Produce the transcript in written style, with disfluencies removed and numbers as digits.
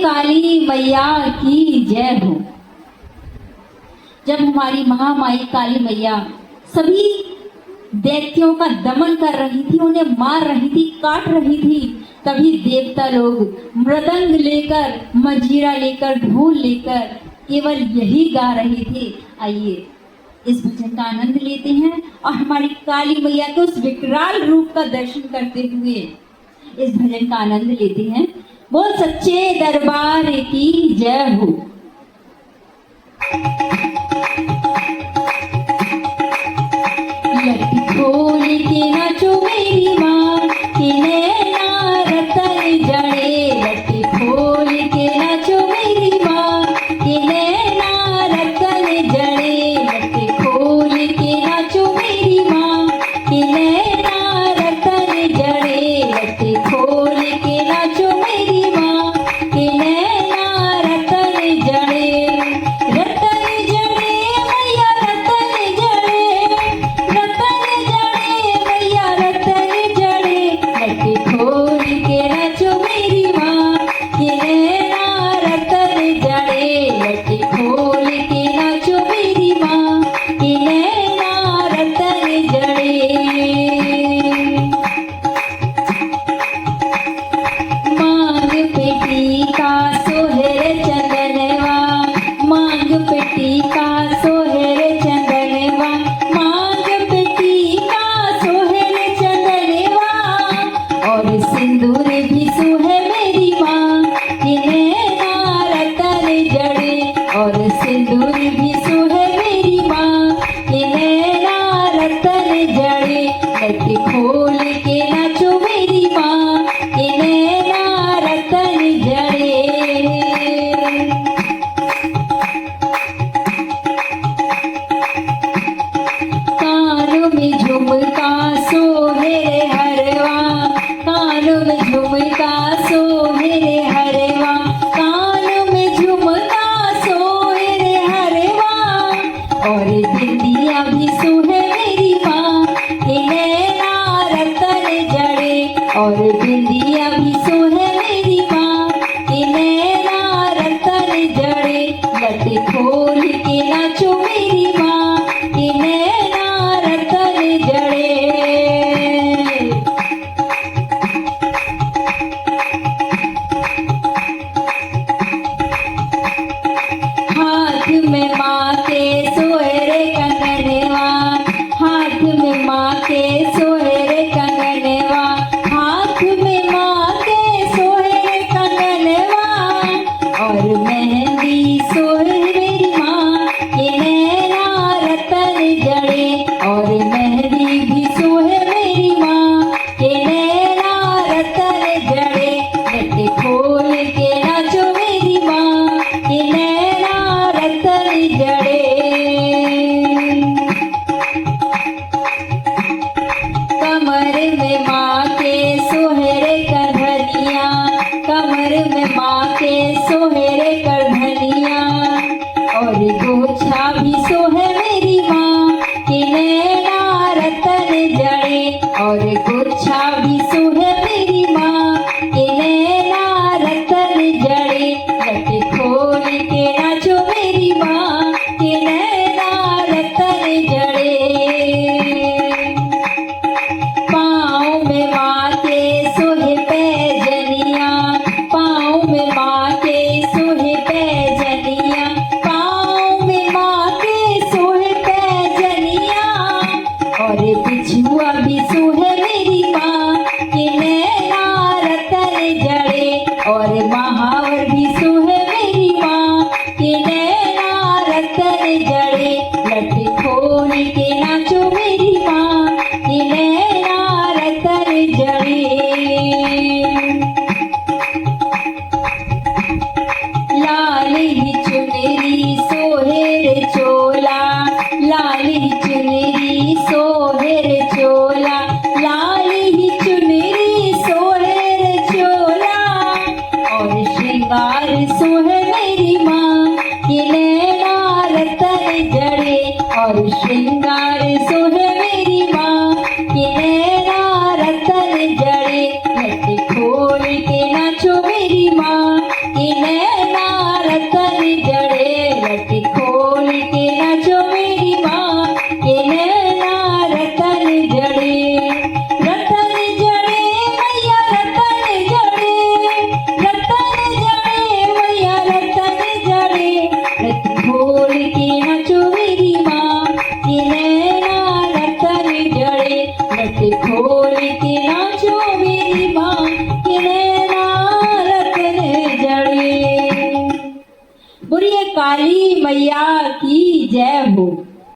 काली मैया की जय हो। जब हमारी महामाई काली मैया सभी दैत्यों का दमन कर रही थी, उन्हें मार रही थी, काट रही थी, तभी देवता लोग मृदंग लेकर, मंजीरा लेकर, ढोल लेकर केवल यही गा रहे थे। आइए इस भजन का आनंद लेते हैं और हमारी काली मैया के उस विकराल रूप का दर्शन करते हुए इस भजन का आनंद लेते हैं। बोल सच्चे दरबार की जय हो। लट खोल के नाचो मेरी माँ के नैना रतन जड़े, लट खोल के नाचो मेरी माँ के नैना रतन जड़े, लट खोल के नाचो मेरी माँ के नैना रतन जड़े, लट खोल के नाचो मेरी माँ के नैना रतन जड़े, रतन जड़े मैया रतन जड़े, रतन जड़े मैया रतन जड़े, लट खोल के नाचो मेरी माँ के नैना रतन जड़े, लट खोल के नाचो मेरी माँ के नैना रतन जड़े। मांग पेटी का सोहर चंदनवा, मांग पेटी का सोहर चंदनवा, मांग पेटी का सोहर चंदनवा, और सिंदूर भी सोहे मेरी माँ के नैना रतन जड़े, और सिंदूर भी सोहे मेरी माँ के नैना रतन जड़े, लट खोल के नाचो मेरी माँ के नैना रतन जड़े। कानों में झुमका सोहे हरवा, कानों में झुमका सोहे हरवा, कानों में झुमका सोहे हरवा, और बिंदिया भी सोहे मेरी माँ के नैना रतन जड़े, और बिंदिया भी सोहे मेरी माँ के नैना रतन जड़े, लट खोल के नाचो मेरी माँ के नैना रतन जड़े। हाथ में माँ के सोहरे कंगनवा, हाथ में माँ के सोहरे कंगनवा, हाथ में माँ के सोहरे कंगनवा, और मेहंदी सोहे मेरी माँ के नैना रतन जड़े, और मेहंदी भी सोहे मेरी माँ के नैना रतन जड़े, लट खोल के नाचो मेरी माँ के नैना रतन जड़े। कमर में माँ के सोहरे करधनिया, कमर में माँ के सोहरे करधनिया, और गोछा भी सोहे मेरी माँ के नैना रतन जड़े, और गोछा भी सोहे मेरी माँ के नैना रतन जड़े, लट खोल के नाचो मेरी माँ के नैना रतन जड़े। पाँव में माँ के सोहे पैजनिया, पाँव में माँ के सोहे पैजनिया, पाँव में माँ के सोहे पैजनिया, और बिछुआ भी सोहे मेरी माँ के नैना रतन जड़े, और महावर भी सोहे मेरी माँ के नैना रतन जड़े, लट खोल के नाचो मेरी माँ के नैना रतन जड़े। लाल ही चुनरी सोहेर चोला, लाल ही चुनरी सोहेर चोला, लाल ही चुनरी सोहेर चोला, और श्रृंगार सोहे मेरी माँ के नैना रतन जड़े, और श्रृंगार सोहे मेरी माँ के नैना रतन जड़े, लट खोल के नाचो मेरी माँ के नैना मेरी माँ कि नैना रतन जड़े। बोलिए काली मैया की जय हो।